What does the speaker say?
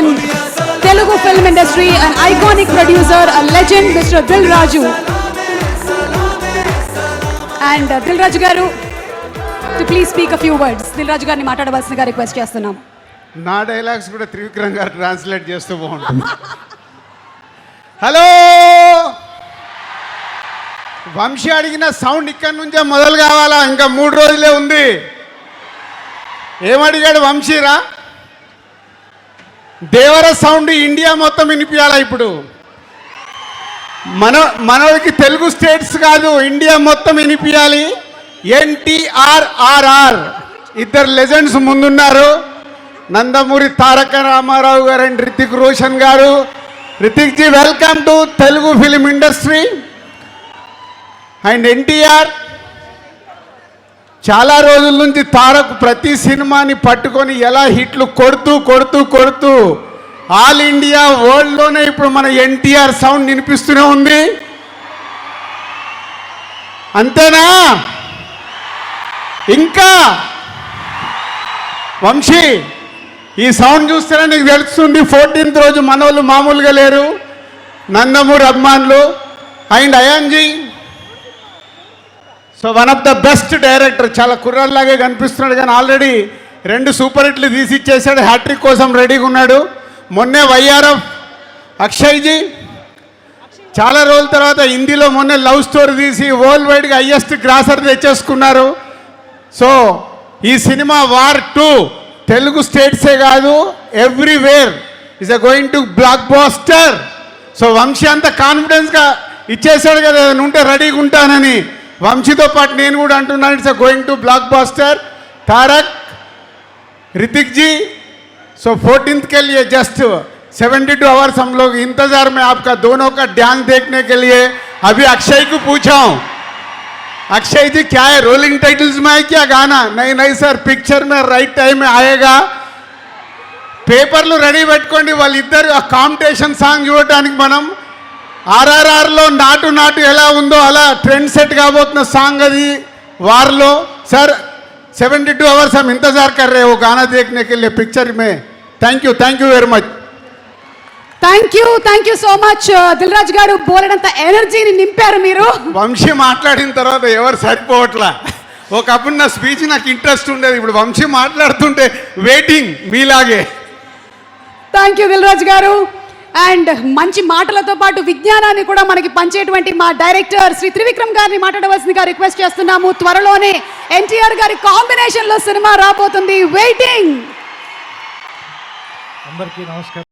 in Telugu film industry, an iconic producer, a legend, Mr. Dil Raju. And Dil Raju garu, to please speak a few words. Dil Raju గారిని మాట్లాడవలసిందిగా request చేస్తున్నాం. నా dialogues కూడా త్రివిక్రమ్ గారు translate చేస్తూ బాగుంటుంది. Hello, Vamsi అడిగిన sound ఇక్కడి నుంచే మొదలు కావాలా? ఇంకా 3 రోజులే ఉంది. ఏమడిగాడు వంశీరా? దేవర సౌండ్ ఇండియా మొత్తం వినిపించాలా? ఇప్పుడు మనకి తెలుగు స్టేట్స్ కాదు, ఇండియా మొత్తం వినిపించాలి. NTRRR ఇద్దరు లెజెండ్స్ ముందున్నారు, నందమూరి తారక రామారావు గారు అండ్ రితిక్ రోషన్ గారు. Hrithik ji, welcome to Telugu film industry. And NTR చాలా రోజుల నుంచి తారక్ ప్రతి సినిమాని పట్టుకొని ఎలా హిట్లు కొడుతూ ఆల్ ఇండియా వరల్డ్లోనే ఇప్పుడు మన NTR సౌండ్ వినిపిస్తూనే ఉంది. అంతేనా? ఇంకా వంశీ, ఈ సౌండ్ చూస్తేనే నీకు తెలుస్తుంది 14th రోజు మనోళ్ళు మామూలుగా లేరు, నందమూరి అభిమానులు. అండ్ అయాన్జీ, so one of the best director, చాలా కుర్రాల్లాగే కనిపిస్తున్నాడు కానీ ఆల్రెడీ 2 సూపర్ హిట్లు తీసి ఇచ్చేసాడు. హ్యాట్రిక్ కోసం రెడీగా ఉన్నాడు. మొన్నే YRF అక్షయ్జీ చాలా రోజుల తర్వాత హిందీలో మొన్నే లవ్ స్టోరీ తీసి వరల్డ్ వైడ్గా హైయెస్ట్ గ్రాసర్ తెచ్చేసుకున్నారు. సో ఈ సినిమా వార్ 2 తెలుగు స్టేట్సే కాదు, everywhere is going to blockbuster. So Vamshi అంత కాన్ఫిడెన్స్గా ఇచ్చేసాడు కదా, ఏదైనా ఉంటే రెడీగా ఉంటానని. వంశీతో పాటు నేను కూడా అంటున్నాను, it's going to blockbuster. Tarak, Hrithik ji, so 14th के लिए जस्ट 72 आवर्स हम लोग इंतजार में आपका दोनों का डांस देखने के लिए. अभी अक्षय को पूछा हूँ, अक्षय जी क्या है, रोलिंग टाइटल्स में है क्या गाना? नहीं सर, पिक्चर में राइट टाइम में आएगा. పేపర్లు రెడీ పెట్టుకోండి, వాళ్ళిద్దరు ఆ కాంపిటీషన్ సాంగ్ చూడటానికి. మనం RRRలో నాటు ఎలా ఉందో అలా ట్రెండ్ సెట్ కాబోతున్న సాంగ్ అది వార్లో. सर 72 आवर्स हम इंतजार कर रहे हैं वो गाना देखने के लिए पिक्चर में. Thank you very much. Thank you so much Dil Raju గారు. బోలెడంత ఎనర్జీని నింపారు మీరు. వంశీ మాట్లాడిన తర్వాత ఎవరు సరిపోవట్లా. ఒకప్పుడు నా స్పీచ్ నాకు ఇంట్రెస్ట్ ఉండేది, ఇప్పుడు వంశీ మాట్లాడుతుంటే వెయిటింగ్ మీలాగే. థ్యాంక్ యూ దిల్ రాజు గారు. అండ్ మంచి మాటలతో పాటు విజ్ఞానాన్ని కూడా మనకి పంచేటువంటి మా డైరెక్టర్ శ్రీ త్రివిక్రమ్ గారిని మాట్లాడవలసిందిగా రిక్వెస్ట్ చేస్తున్నాము. త్వరలోనే NTR గారి కాంబినేషన్లో సినిమా రాబోతుంది. వెయిటింగ్. అందరికీ నమస్కారం.